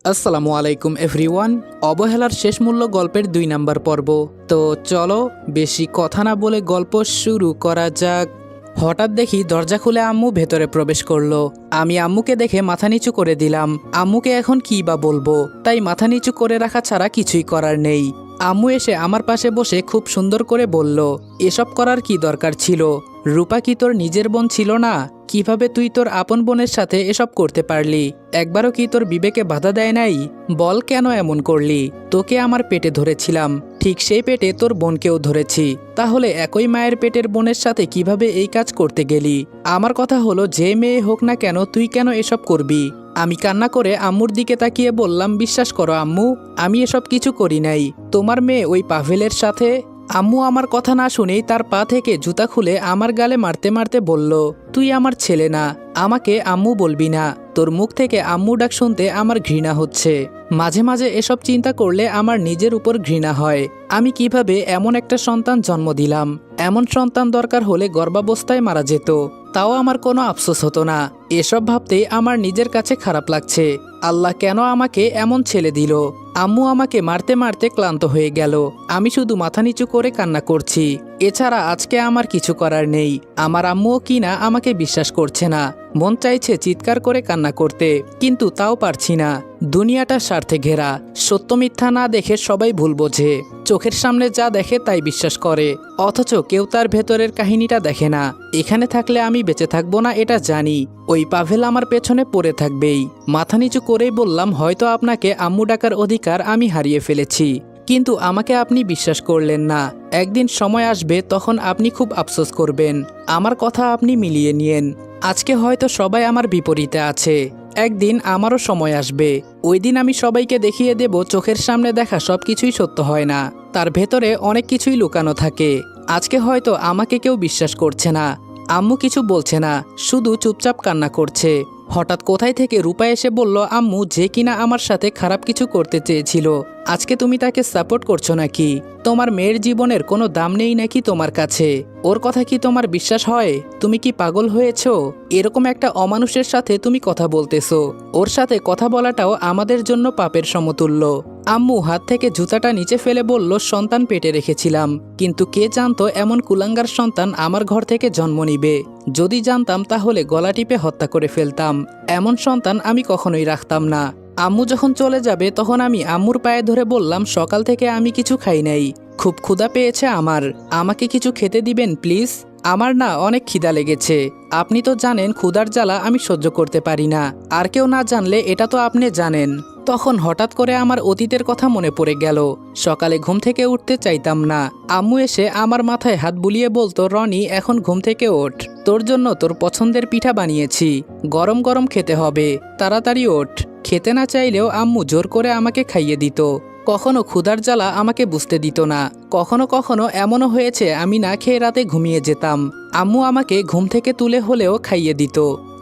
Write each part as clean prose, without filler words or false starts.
আসসালামু আলাইকুম এভরিওয়ান। অবহেলার শেষ মূল্য গল্পের ২ নাম্বার পর্ব। তো চলো বেশি কথা না বলে গল্প শুরু করা যাক। হঠাৎ দেখি দরজা খুলে আম্মু ভেতরে প্রবেশ করলো। আমি আম্মুকে দেখে মাথা নিচু করে দিলাম। আম্মুকে এখন কী বা বলবো, তাই মাথা নিচু করে রাখা ছাড়া কিছুই করার নেই। আম্মু এসে আমার পাশে বসে খুব সুন্দর করে বলল, এসব করার কি দরকার ছিল? রূপা কি তোর নিজের বোন ছিল না? কিভাবে তুই তোর আপন বোনের সাথে এসব করতে পারলি? একবারও কি তোর বিবেকে বাধা দেয় নাই? বল কেন এমন করলি? তোকে আমার পেটে ধরেছিলাম, ঠিক সেই পেটে তোর বোনকেও ধরেছি, তাহলে একই মায়ের পেটের বোনের সাথে কিভাবে এই কাজ করতে গেলি? আমার কথা হলো, যে মেয়ে হোক না কেন তুই কেন এসব করবি? আমি কান্না করে আম্মুর দিকে তাকিয়ে বললাম, বিশ্বাস করো আম্মু, আমি এসব কিছু করি নাই। তোমার মেয়ে ওই পাভেলের সাথে। আম্মু আমার কথা না শুনেই তার পা থেকে জুতা খুলে আমার গালে মারতে মারতে বলল, তুই আমার ছেলে না, আমাকে আম্মু বলবি না। তোর মুখ থেকে আম্মু ডাক শুনতে আমার ঘৃণা হচ্ছে। মাঝে মাঝে এসব চিন্তা করলে আমার নিজের উপর ঘৃণা হয়। আমি কিভাবে এমন একটা সন্তান জন্ম দিলাম? এমন সন্তান দরকার হলে গর্ভাবস্থায় মারা যেত, তাও আমার কোনো আফসোস হতো না। এসব ভাবতেই আমার নিজের কাছে খারাপ লাগছে। আল্লাহ কেন আমাকে এমন ছেলে দিল? আম্মু আমাকে মারতে মারতে ক্লান্ত হয়ে গেল। আমি শুধু মাথা নিচু করে কান্না করছি। এছাড়া আজকে আমার কিছু করার নেই। আমার আম্মুও কিনা আমাকে বিশ্বাস করছে না। মন চাইছে চিৎকার করে কান্না করতে, কিন্তু তাও পারছি না। দুনিয়াটা স্বার্থে ঘেরা। সত্য মিথ্যা না দেখে সবাই ভুল বোঝে। চোখের সামনে যা দেখে তাই বিশ্বাস করে, অথচ কেউ তার ভেতরের কাহিনীটা দেখে না। এখানে থাকলে আমি বেঁচে থাকবো না এটা জানি, ওই পাভেল আমার পেছনে পড়ে থাকবেই। মাথা নিচু করেই বললাম, হয়তো আপনাকে আম্মু ডাকার অধিকার আমি হারিয়ে ফেলেছি, কিন্তু আমাকে আপনি বিশ্বাস করলেন না। একদিন সময় আসবে, তখন আপনি খুব আফসোস করবেন। আমার কথা আপনি মিলিয়ে নিয়েন। আজকে হয়তো সবাই আমার বিপরীতে আছে, একদিন আমারও সময় আসবে। ওই দিন আমি সবাইকে দেখিয়ে দেব, চোখের সামনে দেখা সব কিছুই সত্য হয় না, তার ভেতরে অনেক কিছুই লুকানো থাকে। আজকে হয়তো আমাকে কেউ বিশ্বাস করছে না। আম্মু কিছু বলছে না, শুধু চুপচাপ কান্না করছে। হঠাৎ কোথায় থেকে রূপা এসে বলল, আম্মু যে কিনা আমার সাথে খারাপ কিছু করতে চেয়েছিল, আজকে তুমি তাকে সাপোর্ট করছো নাকি? তোমার মেয়ের জীবনের কোনো দাম নেই নাকি তোমার কাছে? ওর কথা কি তোমার বিশ্বাস হয়? তুমি কি পাগল হয়েছো? এরকম একটা অমানুষের সাথে তুমি কথা বলতেছো। ওর সাথে কথা বলাটাও আমাদের জন্য পাপের সমতুল্য। আম্মু হাত থেকে জুতাটা নিচে ফেলে বলল, সন্তান পেটে রেখেছিলাম, কিন্তু কে জানতো এমন কুলাঙ্গার সন্তান আমার ঘর থেকে জন্ম নিবে? যদি জানতাম তাহলে গলা টিপে হত্যা করে ফেলতাম। এমন সন্তান আমি কখনোই রাখতাম না। আম্মু যখন চলে যাবে তখন আমি আম্মুর পায়ে ধরে বললাম, সকাল থেকে আমি কিছু খাই নাই, খুব ক্ষুধা পেয়েছে আমার, আমাকে কিছু খেতে দিবেন প্লিজ? আমার না অনেক খিদা লেগেছে। আপনি তো জানেন ক্ষুধার জ্বালা আমি সহ্য করতে পারি না, আর কেউ না জানলে এটা তো আপনি জানেন। তখন হঠাৎ করে আমার অতীতের কথা মনে পড়ে গেল। সকালে ঘুম থেকে উঠতে চাইতাম না, আম্মু এসে আমার মাথায় হাত বুলিয়ে বলতো, রনি এখন ঘুম থেকে ওঠ, তোর জন্য তোর পছন্দের পিঠা বানিয়েছি, গরম গরম খেতে হবে, তাড়াতাড়ি ওঠ। খেতে না চাইলেও আম্মু জোর করে আমাকে খাইয়ে দিত। কখনো ক্ষুধার জ্বালা আমাকে বুঝতে দিত না। কখনো কখনো এমনও হয়েছে আমি না খেয়ে রাতে ঘুমিয়ে যেতাম। আম্মু আমাকে ঘুম থেকে তুলে হলেও খাইয়ে দিত।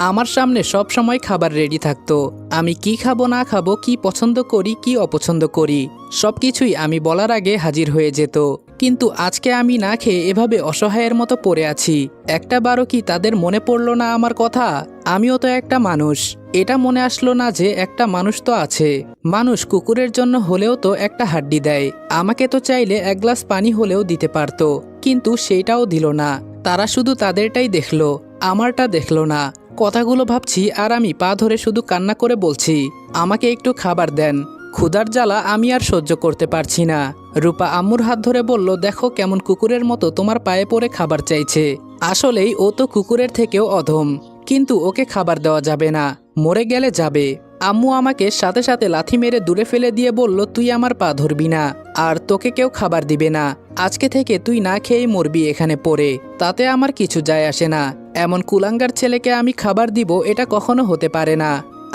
আমার সামনে সব সময় খাবার রেডি থাকতো। আমি কি খাবো না খাবো, কি পছন্দ করি কি অপছন্দ করি, সবকিছুই আমি বলার আগে হাজির হয়ে যেত। কিন্তু আজকে আমি না খেয়ে এভাবে অসহায়ের মতো পড়ে আছি। একটা বারও কি তাদের মনে পড়লো না আমার কথা? আমিও তো একটা মানুষ। এটা মনে আসলো না যে একটা মানুষ তো আছে। মানুষ কুকুরের জন্য হলেও তো একটা হাড্ডি দেয়। আমাকে তো চাইলে এক গ্লাস পানি হলেও দিতে পারতো, কিন্তু সেইটাও দিল না। তারা শুধু তাদেরটাই দেখলো, আমারটা দেখলো না। কথাগুলো ভাবছি আর আমি পা ধরে শুধু কান্না করে বলছি, আমাকে একটু খাবার দেন, ক্ষুধার জ্বালা আমি আর সহ্য করতে পারছি না। রূপা আম্মুর হাত ধরে বলল, দেখো কেমন কুকুরের মতো তোমার পায়ে পড়ে খাবার চাইছে। আসলেই ও তো কুকুরের থেকেও অধম, কিন্তু ওকে খাবার দেওয়া যাবে না, মরে গেলে যাবে। আম্মু আমাকে সাথে সাথে লাথি মেরে দূরে ফেলে দিয়ে বলল, তুই আমার পা ধরবি না, আর তোকে কেউ খাবার দিবে না। আজকে থেকে তুই না খেয়েই মরবি এখানে পড়ে, তাতে আমার কিছু যায় আসে না। এমন কুলাঙ্গার ছেলেকে আমি খাবার দিব, এটা কখনো হতে পারে না।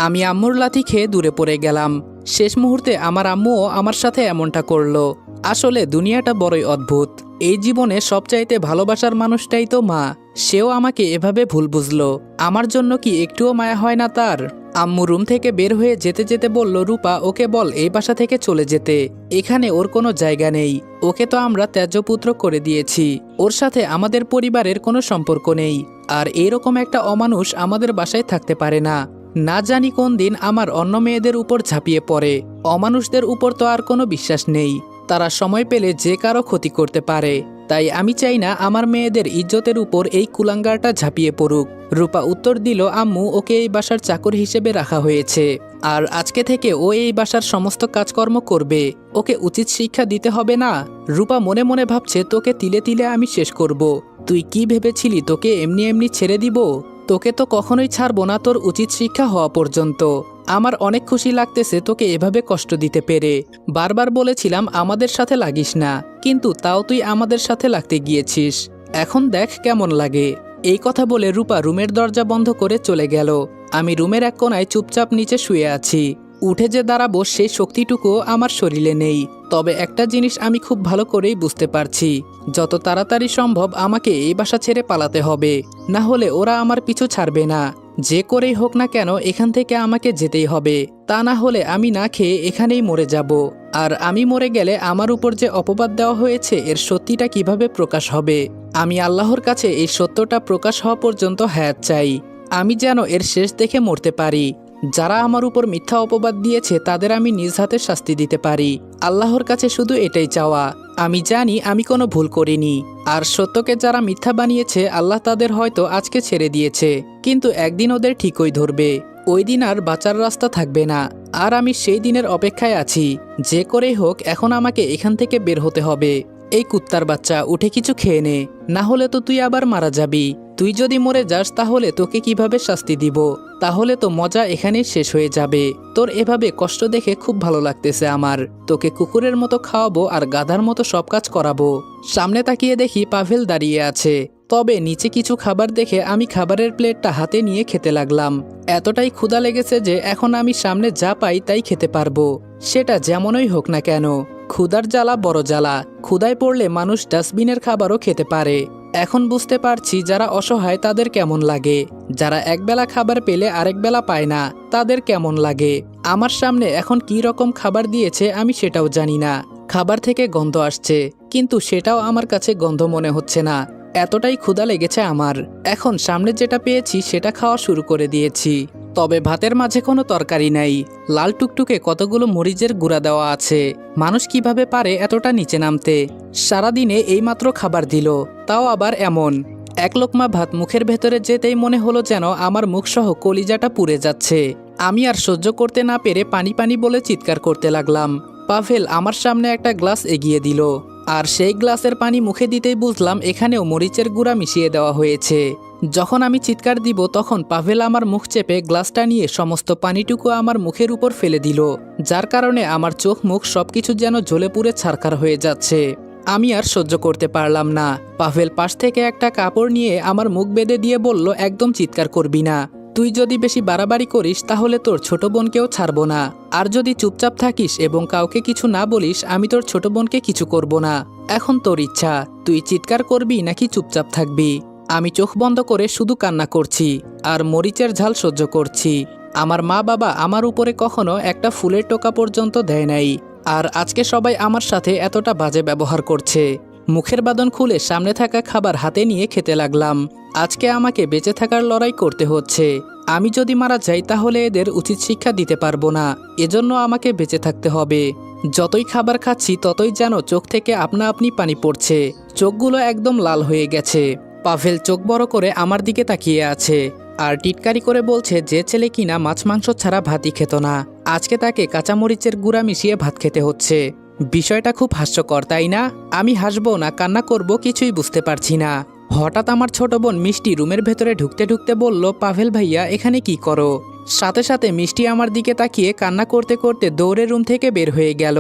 আমি আম্মুর লাথি খেয়ে দূরে পড়ে গেলাম। শেষ মুহূর্তে আমার আম্মুও আমার সাথে এমনটা করলো। আসলে দুনিয়াটা বড়ই অদ্ভুত। এই জীবনে সবচাইতে ভালোবাসার মানুষটাই তো মা। সেও আমাকে এভাবে ভুল বুঝলো। আমার জন্য কি একটুও মায়া হয় না তার? আম্মু রুম থেকে বের হয়ে যেতে যেতে বলল, রূপা ওকে বল এই বাসা থেকে চলে যেতে, এখানে ওর কোনো জায়গা নেই। ওকে তো আমরা ত্যায্যপুত্র করে দিয়েছি, ওর সাথে আমাদের পরিবারের কোনো সম্পর্ক নেই। আর এরকম একটা অমানুষ আমাদের বাসায় থাকতে পারে না। না জানি কোন দিন আমার অন্য মেয়েদের উপর ঝাঁপিয়ে পড়ে। অমানুষদের উপর তো আর কোনো বিশ্বাস নেই, তারা সময় পেলে যে কারো ক্ষতি করতে পারে। তাই আমি চাই না আমার মেয়েদের ইজ্জতের উপর এই কুলাঙ্গারটা ঝাঁপিয়ে পড়ুক। রূপা উত্তর দিল, আম্মু, ওকে এই বাসার চাকর হিসেবে রাখা হয়েছে, আর আজকে থেকে ও এই বাসার সমস্ত কাজকর্ম করবে। ওকে উচিত শিক্ষা দিতে হবে না? রূপা মনে মনে ভাবছে, তোকে তিলে তিলে আমি শেষ করব। তুই কি ভেবেছিলি তোকে এমনি এমনি ছেড়ে দিব? তোকে তো কখনোই ছাড়বো না তোর উচিত শিক্ষা হওয়া পর্যন্ত। আমার অনেক খুশি লাগতেছে তোকে এভাবে কষ্ট দিতে পেরে। বারবার বলেছিলাম আমাদের সাথে লাগিস না, কিন্তু তাও তুই আমাদের সাথে লাগতে গিয়েছিস। এখন দেখ কেমন লাগে। এই কথা বলে রূপা রুমের দরজা বন্ধ করে চলে গেল। আমি রুমের এক কোনায় চুপচাপ নিচে শুয়ে আছি। উঠে যে দাঁড়াবো সেই শক্তিটুকুও আমার শরীরে নেই। তবে একটা জিনিস আমি খুব ভালো করেই বুঝতে পারছি, যত তাড়াতাড়ি সম্ভব আমাকে এই বাসা ছেড়ে পালাতে হবে, না হলে ওরা আমার পিছু ছাড়বে না। যে করেই হোক না কেন এখান থেকে আমাকে যেতেই হবে, তা না হলে আমি না খেয়ে এখানেই মরে যাব। আর আমি মরে গেলে আমার উপর যে অপবাদ দেওয়া হয়েছে এর সত্যিটা কিভাবে প্রকাশ হবে? আমি আল্লাহর কাছে এই সত্যটা প্রকাশ হওয়া পর্যন্ত হায়াত চাই। আমি যেন এর শেষ দেখে মরতে পারি। যারা আমার উপর মিথ্যা অপবাদ দিয়েছে তাদের আমি নিজ হাতে শাস্তি দিতে পারি। আল্লাহর কাছে শুধু এটাই চাওয়া। আমি জানি আমি কোনো ভুল করিনি। আর সত্যকে যারা মিথ্যা বানিয়েছে আল্লাহ তাদের হয়তো আজকে ছেড়ে দিয়েছে, কিন্তু একদিন ওদের ঠিকই ধরবে। ওই দিন আর বাঁচার রাস্তা থাকবে না। আর আমি সেই দিনের অপেক্ষায় আছি। যে করেই হোক এখন আমাকে এখান থেকে বের হতে হবে। এই কুত্তার বাচ্চা, উঠে কিছু খেয়ে নে, না হলে তো তুই আবার মারা যাবি। তুই যদি মরে যাস তাহলে তোকে কিভাবে শাস্তি দিব? তাহলে তো মজা এখানেই শেষ হয়ে যাবে। তোর এভাবে কষ্ট দেখে খুব ভালো লাগতেছে আমার। তোকে কুকুরের মতো খাওয়াবো আর গাধার মতো সব কাজ করাবো। সামনে তাকিয়ে দেখি পাভেল দাঁড়িয়ে আছে। তবে নিচে কিছু খাবার দেখে আমি খাবারের প্লেটটা হাতে নিয়ে খেতে লাগলাম। এতটাই ক্ষুধা লেগেছে যে এখন আমি সামনে যা পাই তাই খেতে পারবো, সেটা যেমনই হোক না কেন। ক্ষুধার জ্বালা বড় জ্বালা। ক্ষুধায় পড়লে মানুষ ডাস্টবিনের খাবারও খেতে পারে। এখন বুঝতে পারছি যারা অসহায় তাদের কেমন লাগে, যারা একবেলা খাবার পেলে আরেক বেলা পায় না তাদের কেমন লাগে। আমার সামনে এখন কি রকম খাবার দিয়েছে আমি সেটাও জানি না। খাবার থেকে গন্ধ আসছে, কিন্তু সেটাও আমার কাছে গন্ধ মনে হচ্ছে না। এতটাই ক্ষুধা লেগেছে আমার। এখন সামনে যেটা পেয়েছি সেটা খাওয়া শুরু করে দিয়েছি। তবে ভাতের মাঝে কোনো তরকারি নাই। লাল টুকটুকে কতগুলো মরিচের গুঁড়া দেওয়া আছে। মানুষ কিভাবে পারে এতটা নিচে নামতে? সারাদিনে এইমাত্র খাবার দিল, তাও আবার এমন। এক লোকমা ভাত মুখের ভেতরে যেতেই মনে হলো যেন আমার মুখসহ কলিজাটা পুড়ে যাচ্ছে। আমি আর সহ্য করতে না পেরে পানি পানি বলে চিৎকার করতে লাগলাম। পাভেল আমার সামনে একটা গ্লাস এগিয়ে দিল, আর সেই গ্লাসের পানি মুখে দিতেই বুঝলাম এখানেও মরিচের গুঁড়া মিশিয়ে দেওয়া হয়েছে। যখন আমি চিৎকার দিব তখন পাভেল আমার মুখ চেপে গ্লাসটা নিয়ে সমস্ত পানিটুকু আমার মুখের উপর ফেলে দিল, যার কারণে আমার চোখ মুখ সবকিছু যেন জ্বলে পুড়ে ছারখার হয়ে যাচ্ছে। আমি আর সহ্য করতে পারলাম না। পাভেল পাশ থেকে একটা কাপড় নিয়ে আমার মুখ বেঁধে দিয়ে বলল, একদম চিৎকার করবি না। তুই যদি বেশি বাড়াবাড়ি করিস তাহলে তোর ছোট বোনকেও ছাড়বো না। আর যদি চুপচাপ থাকিস এবং কাউকে কিছু না বলিস আমি তোর ছোট বোনকে কিছু করব না। এখন তোর ইচ্ছা, তুই চিৎকার করবি নাকি চুপচাপ থাকবি। আমি চোখ বন্ধ করে শুধু কান্না করছি আর মরিচের ঝাল সহ্য করছি। আমার মা বাবা আমার উপরে কখনো একটা ফুলের টোকা পর্যন্ত দেয় নাই, আর আজকে সবাই আমার সাথে এতটা বাজে ব্যবহার করছে। মুখের বাঁধন খুলে সামনে থাকা খাবার হাতে নিয়ে খেতে লাগলাম। আজকে আমাকে বেঁচে থাকার লড়াই করতে হচ্ছে। আমি যদি মারা যাই তাহলে এদের উচিত শিক্ষা দিতে পারবো না, এজন্য আমাকে বেঁচে থাকতে হবে। যতই খাবার খাচ্ছি ততই যেন চোখ থেকে আপনা আপনি পানি পড়ছে। চোখগুলো একদম লাল হয়ে গেছে। পাভেল চোখ বড় করে আমার দিকে তাকিয়ে আছে আর টিটকারি করে বলছে যে ছেলে কিনা মাছ মাংস ছাড়া ভাতই খেত না, আজকে তাকে কাঁচামরিচের গুঁড়া মিশিয়ে ভাত খেতে হচ্ছে। বিষয়টা খুব হাস্যকর, তাই না? আমি হাসবো না কান্না করব কিছুই বুঝতে পারছি না। হঠাৎ আমার ছোট বোন মিষ্টি রুমের ভেতরে ঢুকতে ঢুকতে বলল, পাভেল ভাইয়া এখানে কি করো? সাথে সাথে মিষ্টি আমার দিকে তাকিয়ে কান্না করতে করতে দৌড়ে রুম থেকে বের হয়ে গেল।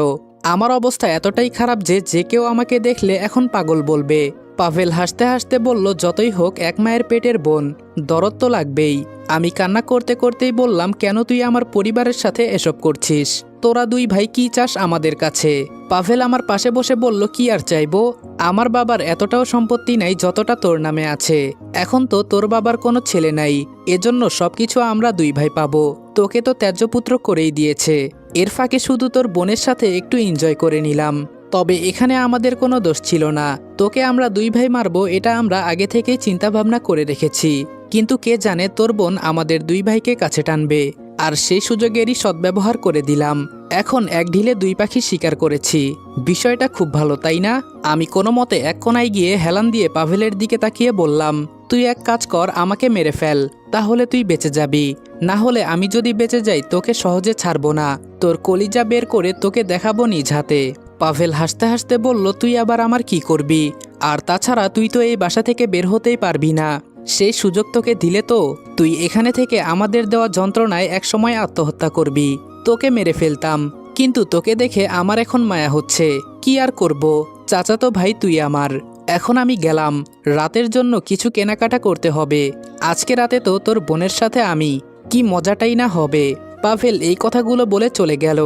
আমার অবস্থা এতটাই খারাপ যে কেউ আমাকে দেখলে এখন পাগল বলবে। পাভেল হাসতে হাসতে বলল, যতই হোক এক মায়ের পেটের বোন, দরদ তো লাগবেই। আমি কান্না করতে করতেই বললাম, কেন তুই আমার পরিবারের সাথে এসব করছিস? তোরা দুই ভাই কি চাস আমাদের কাছে? পাভেল আমার পাশে বসে বলল, কি আর চাইবো? আমার বাবার এতটাও সম্পত্তি নাই যতটা তোর নামে আছে। এখন তো তোর বাবার কোনো ছেলে নাই, এজন্য সবকিছু আমরা দুই ভাই পাবো। তোকে তো ত্যায্যপুত্র করেই দিয়েছে। এর ফাঁকে শুধু তোর বোনের সাথে একটু এনজয় করে নিলাম। তবে এখানে আমাদের কোনো দোষ ছিল না। তোকে আমরা দুই ভাই মারবো এটা আমরা আগে থেকেই চিন্তা ভাবনা করে রেখেছি। কিন্তু কে জানে তোর বোন আমাদের দুই ভাইকে কাছে টানবে। আর সেই সুযোগেরই সদ্ব্যবহার করে দিলাম। এখন এক ঢিলে দুই পাখি শিকার করেছি। বিষয়টা খুব ভালো, তাই না? আমি কোনো মতে এক কোনায় গিয়ে হেলান দিয়ে পাভেলের দিকে তাকিয়ে বললাম, তুই এক কাজ কর, আমাকে মেরে ফেল, তাহলে তুই বেঁচে যাবি। না হলে আমি যদি বেঁচে যাই তোকে সহজে ছাড়বো না, তোর কলিজা বের করে তোকে দেখাবো নিজ হাতে। পাভেল হাসতে হাসতে বলল, তুই আবার আমার কি করবি? আর তাছাড়া তুই তো এই বাসা থেকে বের হতেই পারবি না। সেই সুযোগ তোকে দিলে তো তুই এখানে থেকে আমাদের দেওয়া যন্ত্রণায় একসময় আত্মহত্যা করবি। তোকে মেরে ফেলতাম, কিন্তু তোকে দেখে আমার এখন মায়া হচ্ছে। কি আর করব, চাচাতো ভাই তুই আমার। এখন আমি গেলাম, রাতের জন্য কিছু কেনাকাটা করতে হবে। আজকে রাতে তো তোর বোনের সাথে আমি, কি মজাটাই না হবে। পাভেল এই কথাগুলো বলে চলে গেল।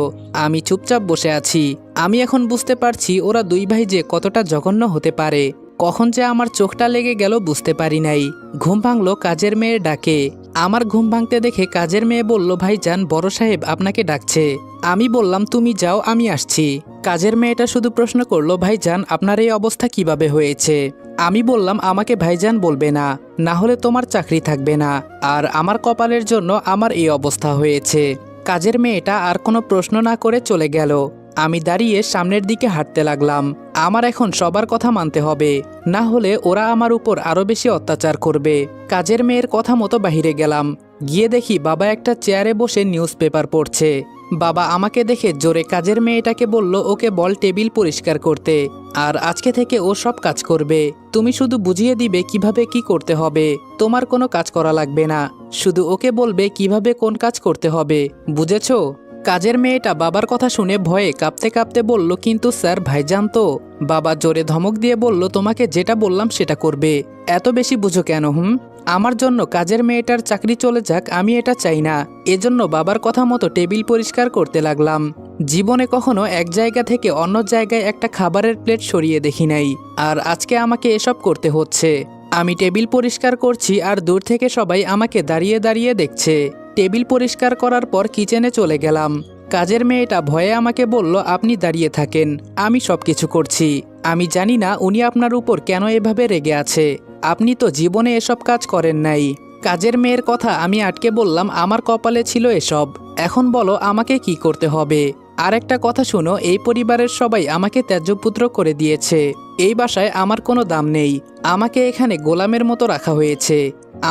আমি চুপচাপ বসে আছি। আমি এখন বুঝতে পারছি ওরা দুই ভাই যে কতটা জঘন্য হতে পারে। কখন যে আমার চোখটা লেগে গেল বুঝতে পারি নাই। ঘুম ভাঙলো কাজের মেয়ের ডাকে। আমার ঘুম ভাঙতে দেখে কাজের মেয়ে বলল, ভাইজান বড় সাহেব আপনাকে ডাকছে। আমি বললাম, তুমি যাও, আমি আসছি। কাজের মেয়েটা শুধু প্রশ্ন করলো, ভাইজান আপনার এই অবস্থা কিভাবে হয়েছে? আমি বললাম, আমাকে ভাইজান বলবে না, না হলে তোমার চাকরি থাকবে না। আর আমার কপালের জন্য আমার এই অবস্থা হয়েছে। কাজের মেয়েটা আর কোনো প্রশ্ন না করে চলে গেল। আমি দাঁড়িয়ে সামনের দিকে হাঁটতে লাগলাম। আমার এখন সবার কথা মানতে হবে, না হলে ওরা আমার উপর আরো বেশি অত্যাচার করবে। কাজের মেয়ের কথা মতো বাহিরে গেলাম। গিয়ে দেখি বাবা একটা চেয়ারে বসে নিউজ পেপার পড়ছে। বাবা আমাকে দেখে জোরে কাজের মেয়েটাকে বলল, ওকে বল টেবিল পরিষ্কার করতে, আর আজকে থেকে ও সব কাজ করবে। তুমি শুধু বুঝিয়ে দিবে কিভাবে কি করতে হবে, তোমার কোনো কাজ করা লাগবে না। শুধু ওকে বলবে কিভাবে কোন কাজ করতে হবে, বুঝেছো? কাজের মেয়েটা বাবার কথা শুনে ভয়ে কাঁপতে কাঁপতে বলল, কিন্তু স্যার ভাইজান তো। বাবা জোরে ধমক দিয়ে বলল, তোমাকে যেটা বললাম সেটা করবে, এত বেশি বুঝো কেন? আমার জন্য কাজের মেয়েটার চাকরি চলে যাক, আমি এটা চাই না। এজন্য বাবার কথা মতো টেবিল পরিষ্কার করতে লাগলাম। জীবনে কখনো এক জায়গা থেকে অন্য জায়গায় একটা খাবারের প্লেট সরিয়ে দেখি নাই, আর আজকে আমাকে এসব করতে হচ্ছে। আমি টেবিল পরিষ্কার করছি আর দূর থেকে সবাই আমাকে দাঁড়িয়ে দাঁড়িয়ে দেখছে। টেবিল পরিষ্কার করার পর কিচেনে চলে গেলাম। কাজের মেয়েটা ভয়ে আমাকে বলল, আপনি দাঁড়িয়ে থাকেন, আমি সব কিছু করছি। আমি জানি না উনি আপনার উপর কেন এভাবে রেগে আছে, আপনি তো জীবনে এসব কাজ করেন নাই। কাজের মেয়ের কথা আমি আটকে বললাম, আমার কপালে ছিল এসব, এখন বলো আমাকে কি করতে হবে। আর একটা কথা শোনো, এই পরিবারের সবাই আমাকে ত্যায্যপুত্র করে দিয়েছে। এই বাসায় আমার কোনো দাম নেই, আমাকে এখানে গোলামের মতো রাখা হয়েছে।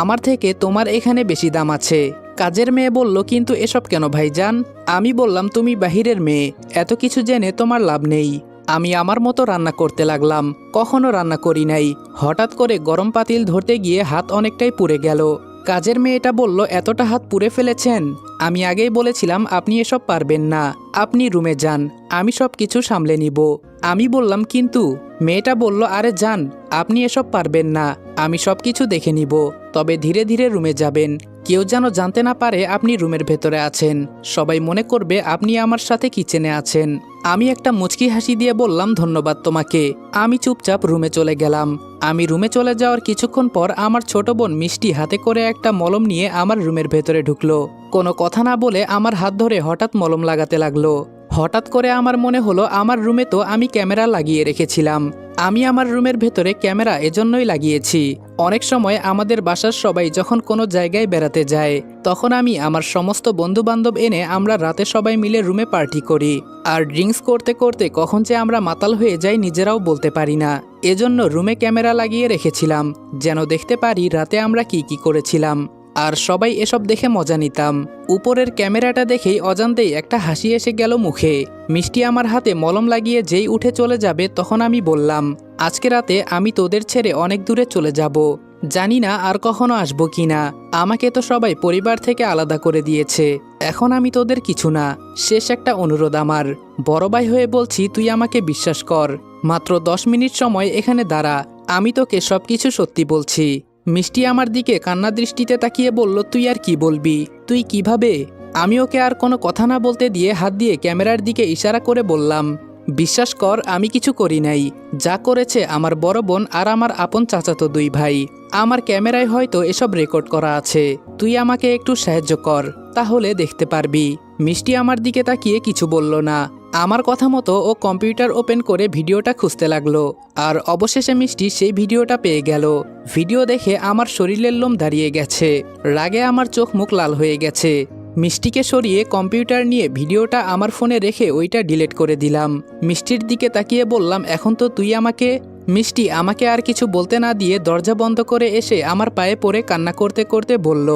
আমার থেকে তোমার এখানে বেশি দাম আছে। কাজের মেয়ে বলল, কিন্তু এসব কেন ভাইজান? আমি বললাম, তুমি বাহিরের মেয়ে, এত কিছু জেনে তোমার লাভ নেই। আমি আমার মতো রান্না করতে লাগলাম। কখনো রান্না করি নাই। হঠাৎ করে গরম পাতিল ধরতে গিয়ে হাত অনেকটাই পুড়ে গেল। কাজের মেয়েটা বলল, এতটা হাত পুড়ে ফেলেছেন? আমি আগেই বলেছিলাম আপনি এসব পারবেন না, আপনি রুমে যান, আমি সব কিছু সামলে নিব। আমি বললাম, কিন্তু? মেয়েটা বলল, আরে যান, আপনি এসব পারবেন না, আমি সব কিছু দেখে নিব। তবে ধীরে ধীরে রুমে যাবেন, কেউ যেন জানতে না পারে আপনি রুমের ভেতরে আছেন। সবাই মনে করবে আপনি আমার সাথে কিচেনে আছেন। আমি একটা মুচকি হাসি দিয়ে বললাম, ধন্যবাদ তোমাকে। আমি চুপচাপ রুমে চলে গেলাম। আমি রুমে চলে যাওয়ার কিছুক্ষণ পর আমার ছোট বোন মিষ্টি হাতে করে একটা মলম নিয়ে আমার রুমের ভেতরে ঢুকলো। কোনো কথা না বলে আমার হাত ধরে হঠাৎ মলম লাগাতে লাগলো। হঠাৎ করে আমার মনে হলো, আমার রুমে তো আমি ক্যামেরা লাগিয়ে রেখেছিলাম। আমি আমার রুমের ভেতরে ক্যামেরা এজন্যই লাগিয়েছি, অনেক সময় আমাদের বাসার সবাই যখন কোনো জায়গায় বেড়াতে যায়, তখন আমি আমার সমস্ত বন্ধু বান্ধব এনে আমরা রাতে সবাই মিলে রুমে পার্টি করি। আর ড্রিঙ্কস করতে করতে কখন যে আমরা মাতাল হয়ে যাই নিজেরাও বলতে পারি না। এজন্য রুমে ক্যামেরা লাগিয়ে রেখেছিলাম, যেন দেখতে পারি রাতে আমরা কি কি করেছিলাম। আর সবাই এসব দেখে মজা নিতাম। উপরের ক্যামেরাটা দেখেই অজান্তেই একটা হাসি এসে গেল মুখে। মিষ্টি আমার হাতে মলম লাগিয়ে যেই উঠে চলে যাবে, তখন আমি বললাম, আজকে রাতে আমি তোদের ছেড়ে অনেক দূরে চলে যাব, জানি না আর কখনো আসবো কিনা। আমাকে তো সবাই পরিবার থেকে আলাদা করে দিয়েছে, এখন আমি তোদের কিছু না। শেষ একটা অনুরোধ আমার, বড় ভাই হয়ে বলছি, তুই আমাকে বিশ্বাস কর। মাত্র 10 মিনিট সময় এখানে দাঁড়া, আমি তোকে সবকিছু সত্যি বলছি। মিষ্টি আমার দিকে কান্না দৃষ্টিতে তাকিয়ে বলল, তুই আর কি বলবি? তুই কিভাবে? আমি ওকে আর কোনো কথা না বলতে দিয়ে হাত দিয়ে ক্যামেরার দিকে ইশারা করে বললাম, বিশ্বাস কর আমি কিছু করি নাই, যা করেছে আমার বড় বোন আর আমার আপন চাচাতো 2 ভাই। আমার ক্যামেরায় হয়তো এসব রেকর্ড করা আছে, তুই আমাকে একটু সাহায্য কর, তাহলে দেখতে পারবি। মিষ্টি আমার দিকে তাকিয়ে কিছু বলল না। আমার কথা মতো ও কম্পিউটার ওপেন করে ভিডিওটা খুঁজতে লাগলো আর অবশেষে মিষ্টি সেই ভিডিওটা পেয়ে গেল। ভিডিও দেখে আমার শরীরের লোম দাঁড়িয়ে গেছে, রাগে আমার চোখ মুখ লাল হয়ে গেছে। মিষ্টিকে সরিয়ে কম্পিউটার নিয়ে ভিডিওটা আমার ফোনে রেখে ওইটা ডিলিট করে দিলাম। মিষ্টির দিকে তাকিয়ে বললাম, এখন তো তুই আমাকে। মিষ্টি আমাকে আর কিছু বলতে না দিয়ে দরজা বন্ধ করে এসে আমার পায়ে পড়ে কান্না করতে করতে বলল,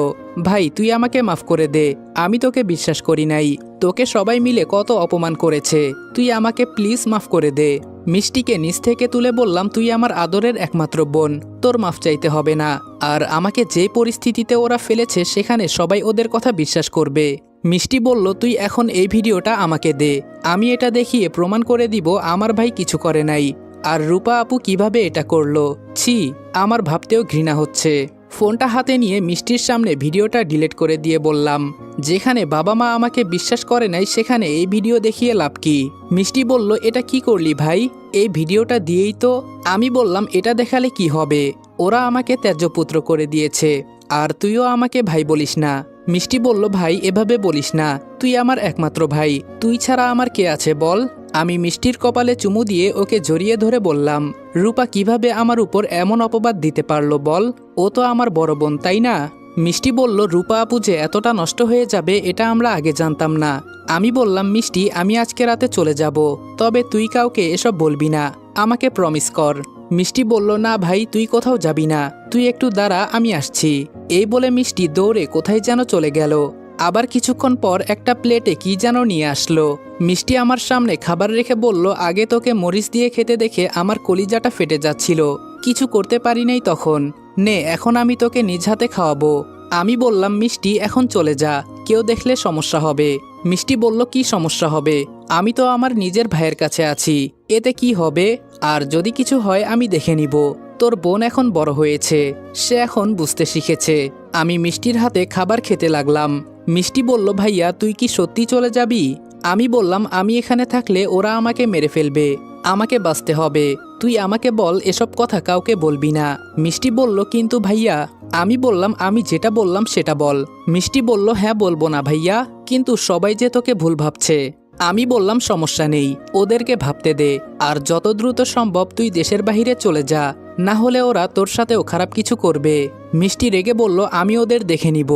ভাই তুই আমাকে মাফ করে দে, আমি তোকে বিশ্বাস করি নাই, তোকে সবাই মিলে কত অপমান করেছে, তুই আমাকে প্লিজ মাফ করে দে। মিষ্টিকে নিচ থেকে তুলে বললাম, তুই আমার আদরের একমাত্র বোন, তোর মাফ চাইতে হবে না। আর আমাকে যে পরিস্থিতিতে ওরা ফেলেছে সেখানে সবাই ওদের কথা বিশ্বাস করবে। মিষ্টি বলল, তুই এখন এই ভিডিওটা আমাকে দে, আমি এটা দেখিয়ে প্রমাণ করে দিব আমার ভাই কিছু করে নাই। আর রূপা আপু কিভাবে এটা করলো, ছি, আমার ভাবতেও ঘৃণা হচ্ছে। ফোনটা হাতে নিয়ে মিষ্টির সামনে ভিডিওটা ডিলিট করে দিয়ে বললাম, যেখানে বাবা মা আমাকে বিশ্বাস করে নাই সেখানে এই ভিডিও দেখিয়ে লাভ কি? মিষ্টি বলল, এটা কি করলি ভাই, এই ভিডিওটা দিয়েই তো। আমি বললাম, এটা দেখালে কি হবে, ওরা আমাকে ত্যায্যপুত্র করে দিয়েছে, আর তুইও আমাকে ভাই বলিস না। মিষ্টি বলল, ভাই এভাবে বলিস না, তুই আমার একমাত্র ভাই, তুই ছাড়া আমার কে আছে বল। আমি মিষ্টির কপালে চুমু দিয়ে ওকে জড়িয়ে ধরে বললাম, রূপা কিভাবে আমার উপর এমন অপবাদ দিতে পারলো বল, ও তো আমার বড় বোন তাই না? মিষ্টি বলল, রূপা আপু যে এতটা নষ্ট হয়ে যাবে এটা আমরা আগে জানতাম না। আমি বললাম, মিষ্টি আমি আজকে রাতে চলে যাব, তবে তুই কাউকে এসব বলবি না, আমাকে প্রমিস কর। মিষ্টি বলল, না ভাই তুই কোথাও যাবি না, তুই একটু দাঁড়া আমি আসছি। এই বলে মিষ্টি দৌড়ে কোথায় যেন চলে গেল। আবার কিছুক্ষণ পর একটা প্লেটে কি যেন নিয়ে আসলো। মিষ্টি আমার সামনে খাবার রেখে বলল, আগে তোকে মরিচ দিয়ে খেতে দেখে আমার কলিজাটা ফেটে যাচ্ছিল, কিছু করতে পারি নাই তখন, নে এখন আমি তোকে নিজ হাতে খাওয়াবো। আমি বললাম, মিষ্টি এখন চলে যা, কেউ দেখলে সমস্যা হবে। মিষ্টি বলল, কি সমস্যা হবে, আমি তো আমার নিজের ভাইয়ের কাছে আছি, এতে কি হবে, আর যদি কিছু হয় আমি দেখে নিব। তোর বোন এখন বড় হয়েছে, সে এখন বুঝতে শিখেছে। আমি মিষ্টির হাতে খাবার খেতে লাগলাম। মিষ্টি বলল, ভাইয়া তুই কি সত্যি চলে যাবি? আমি বললাম, আমি এখানে থাকলে ওরা আমাকে মেরে ফেলবে, আমাকে বাঁচতে হবে, তুই আমাকে বল এসব কথা কাউকে বলবি না। মিষ্টি বলল, কিন্তু ভাইয়া। আমি বললাম, আমি যেটা বললাম সেটা বল। মিষ্টি বলল, হ্যাঁ বলবো না ভাইয়া, কিন্তু সবাই যে তোকে ভুল ভাবছে। আমি বললাম, সমস্যা নেই, ওদেরকে ভাবতে দে, আর যত দ্রুত সম্ভব তুই দেশের বাইরে চলে যা, না হলে ওরা তোর সাথেও খারাপ কিছু করবে। মিষ্টি রেগে বলল, আমি ওদের দেখে নিব।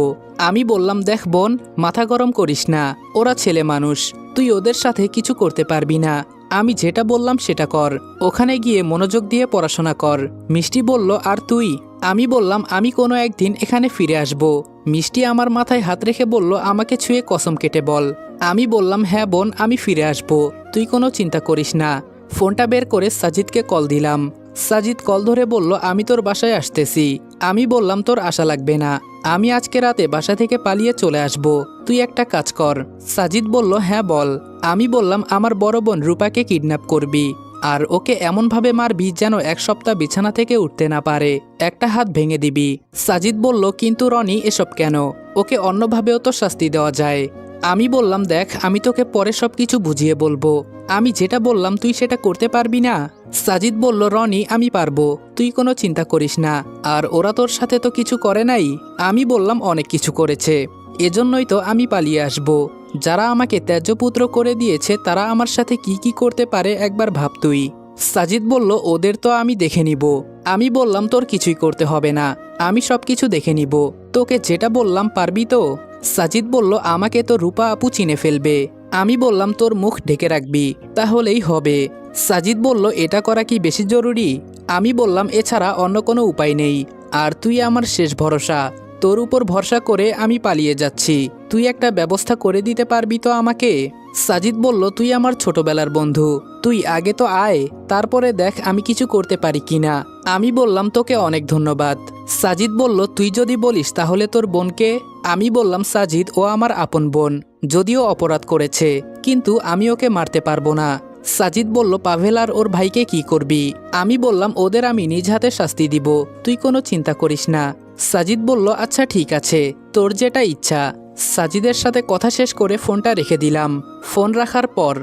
আমি বললাম, দেখ বোন, মাথা গরম করিস না, ওরা ছেলে মানুষ, তুই ওদের সাথে কিছু করতে পারবি না, আমি যেটা বললাম সেটা কর, ওখানে গিয়ে মনোযোগ দিয়ে পড়াশোনা কর। মিষ্টি বলল, আর তুই? আমি বললাম, আমি কোনো একদিন এখানে ফিরে আসব। মিষ্টি আমার মাথায় হাত রেখে বলল, আমাকে ছুঁয়ে কসম কেটে বল। আমি বললাম, হ্যাঁ বোন আমি ফিরে আসব, তুই কোনো চিন্তা করিস না। ফোনটা বের করে সাজিদকে কল দিলাম। সাজিদ কল ধরে বলল, আমি তোর বাসায় আসতেছি। আমি বললাম, তোর আশা লাগবে না, আমি আজকে রাতে বাসা থেকে পালিয়ে চলে আসব, তুই একটা কাজ কর। সাজিদ বলল, হ্যাঁ বল। আমি বললাম, আমার বড় বোন রূপাকে কিডন্যাপ করবি, আর ওকে এমনভাবে মারবি যেন এক সপ্তাহ বিছানা থেকে উঠতে না পারে, একটা হাত ভেঙে দিবি। সাজিদ বলল, কিন্তু রনি এসব কেন, ওকে অন্যভাবেও তো শাস্তি দেওয়া যায়। আমি বললাম, দেখ আমি তোকে পরে সব কিছু বুঝিয়ে বলবো, আমি যেটা বললাম তুই সেটা করতে পারবি না? সাজিদ বলল, রনি আমি পারবো, তুই কোনো চিন্তা করিস না, আর ওরা তোর সাথে তো কিছু করে নাই। আমি বললাম, অনেক কিছু করেছে, এজন্যই তো আমি পালিয়ে আসব। যারা আমাকে ত্যায্যপুত্র করে দিয়েছে তারা আমার সাথে কি কি করতে পারে একবার ভাব তুই। সাজিদ বলল, ওদের তো আমি দেখে নিব। আমি বললাম, তোর কিছুই করতে হবে না, আমি সব কিছু দেখে নিব, তোকে যেটা বললাম পারবি তো? সাজিদ বলল, আমাকে তো রূপা আপু চিনে ফেলবে। আমি বললাম, তোর মুখ ঢেকে রাখবি, তাহলেই হবে। সাজিদ বলল, এটা করা কি বেশি জরুরি? আমি বললাম, এছাড়া অন্য কোনো উপায় নেই, আর তুই আমার শেষ ভরসা, তোর উপর ভরসা করে আমি পালিয়ে যাচ্ছি, তুই একটা ব্যবস্থা করে দিতে পারবি তো আমাকে? সাজিদ বলল, তুই আমার ছোটবেলার বন্ধু, তুই আগে তো আয়, তারপরে দেখ আমি কিছু করতে পারি কিনা। আমি বললাম, তোকে অনেক ধন্যবাদ। সাজিদ বলল, তুই যদি বলিস তাহলে তোর বোনকে? আমি বললাম, সাজিদ ও আমার আপন বোন, যদিও অপরাধ করেছে, কিন্তু আমি ওকে মারতে পারবো না। সাজিদ বলল, পাভেল আর ওর ভাইকে কি করবি? আমি বললাম, ওদের আমি নিজ হাতে শাস্তি দিব, তুই কোনো চিন্তা করিস না। সাজিদ বলল, আচ্ছা ঠিক আছে, তোর যেটা ইচ্ছা। সাজিদের সাথে কথা শেষ করে ফোনটা রেখে দিলাম। ফোন রাখার পর